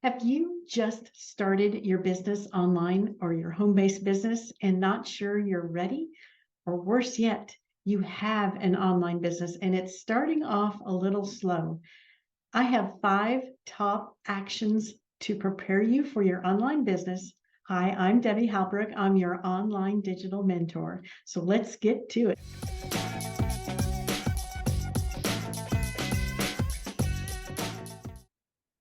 Have you just started your business online or your home-based business and not sure you're ready? Or worse yet, you have an online business and it's starting off a little slow. I have 5 top actions to prepare you for your online business. Hi, I'm Debbie Halbrook. I'm your online digital mentor. So let's get to it.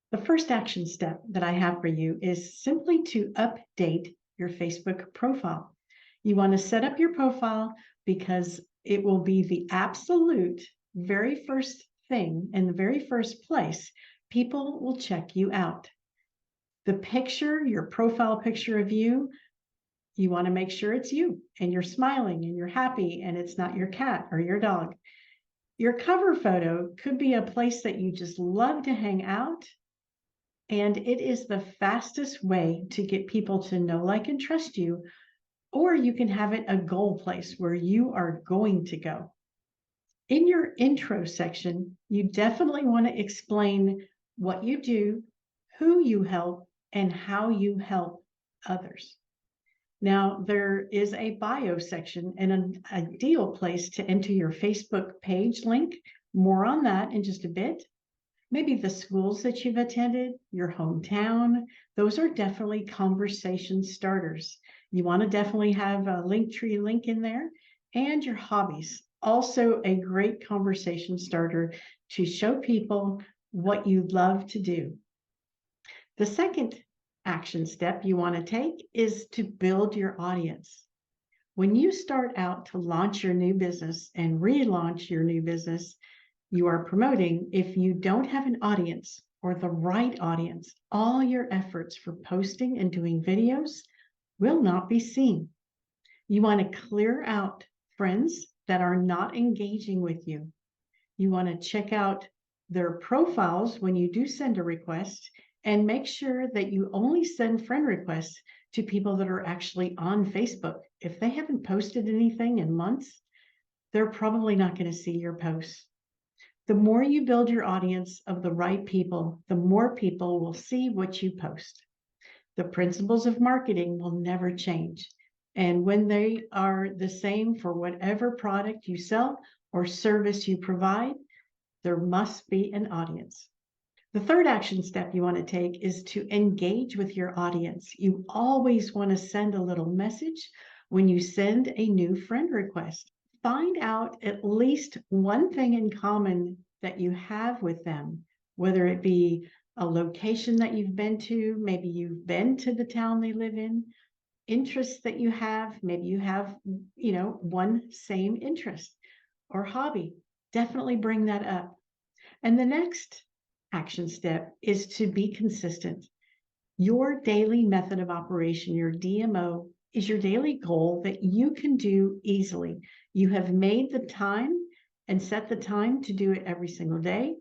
The first action step that I have for you is simply to update your Facebook profile. You want to set up your profile because it will be the absolute very first thing in the very first place people will check you out. The picture, your profile picture of you, you want to make sure it's you and you're smiling and you're happy and it's not your cat or your dog. Your cover photo could be a place that you just love to hang out. And it is the fastest way to get people to know, like, and trust you. Or you can have it a goal place where you are going to go. In your intro section, you definitely want to explain what you do, who you help, and how you help others. Now, there is a bio section and an ideal place to enter your Facebook page link. More on that in just a bit. Maybe the schools that you've attended, your hometown, those are definitely conversation starters. You want to definitely have a Linktree link in there, and your hobbies. Also a great conversation starter to show people what you love to do. The second action step you want to take is to build your audience. When you start out to launch your new business and relaunch your new business, you are promoting, if you don't have an audience or the right audience, all your efforts for posting and doing videos will not be seen. You want to clear out friends that are not engaging with you. You want to check out their profiles when you do send a request and make sure that you only send friend requests to people that are actually on Facebook. If they haven't posted anything in months, they're probably not going to see your posts. The more you build your audience of the right people, the more people will see what you post. The principles of marketing will never change. And when they are the same for whatever product you sell or service you provide, there must be an audience. The third action step you want to take is to engage with your audience. You always want to send a little message when you send a new friend request. Find out at least one thing in common that you have with them, whether it be a location that you've been to, maybe you've been to the town they live in, interests that you have, maybe you have, one same interest or hobby. Definitely bring that up. And the next action step is to be consistent. Your daily method of operation, your DMO, is your daily goal that you can do easily. You have made the time and set the time to do it every single day,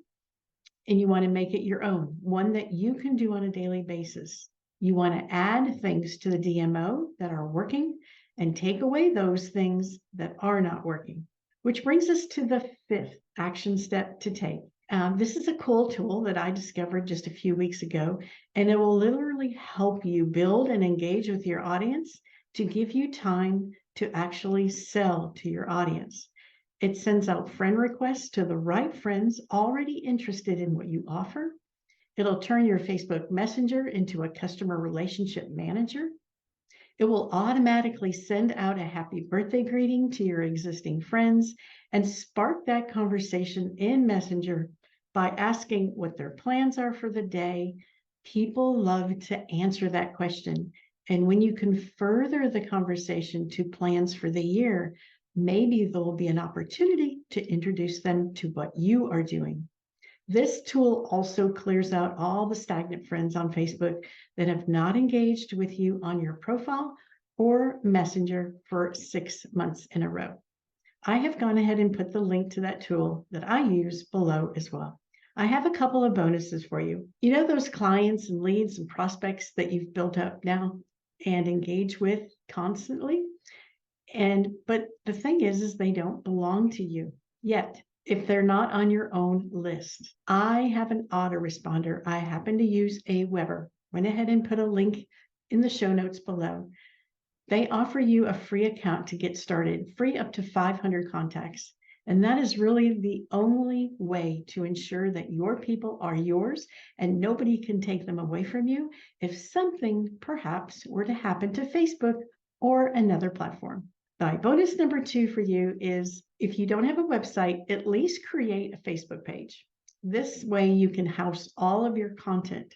and you want to make it your own, one that you can do on a daily basis. You want to add things to the DMO that are working and take away those things that are not working, which brings us to the fifth action step to take. This is a cool tool that I discovered just a few weeks ago, and it will literally help you build and engage with your audience to give you time to actually sell to your audience. It sends out friend requests to the right friends already interested in what you offer. It'll turn your Facebook Messenger into a customer relationship manager. It will automatically send out a happy birthday greeting to your existing friends and spark that conversation in Messenger by asking what their plans are for the day. People love to answer that question. And when you can further the conversation to plans for the year, maybe there will be an opportunity to introduce them to what you are doing. This tool also clears out all the stagnant friends on Facebook that have not engaged with you on your profile or Messenger for 6 months in a row. I have gone ahead and put the link to that tool that I use below as well. I have a couple of bonuses for you. You know those clients and leads and prospects that you've built up now and engage with constantly? But the thing is they don't belong to you yet. if they're not on your own list. I have an autoresponder. I happen to use Aweber. Went ahead and put a link in the show notes below. They offer you a free account to get started, free up to 500 contacts. And that is really the only way to ensure that your people are yours and nobody can take them away from you if something perhaps were to happen to Facebook or another platform. All right, bonus number 2 for you is if you don't have a website, at least create a Facebook page. This way you can house all of your content,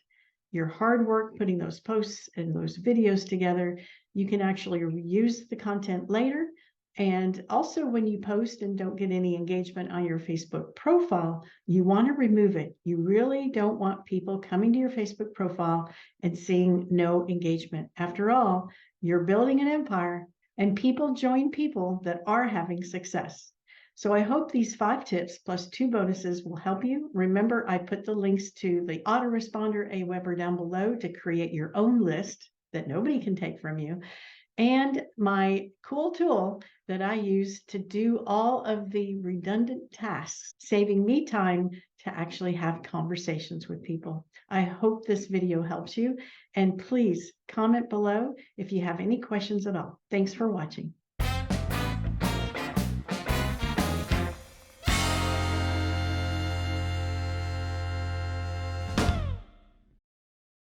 your hard work putting those posts and those videos together. You can actually reuse the content later. And also when you post and don't get any engagement on your Facebook profile, you want to remove it. You really don't want people coming to your Facebook profile and seeing no engagement. After all, you're building an empire and people join people that are having success. So I hope these 5 tips plus 2 bonuses will help you. Remember, I put the links to the autoresponder Aweber down below to create your own list that nobody can take from you, and my cool tool that I use to do all of the redundant tasks, saving me time to actually have conversations with people. I hope this video helps you, and please comment below if you have any questions at all. Thanks for watching.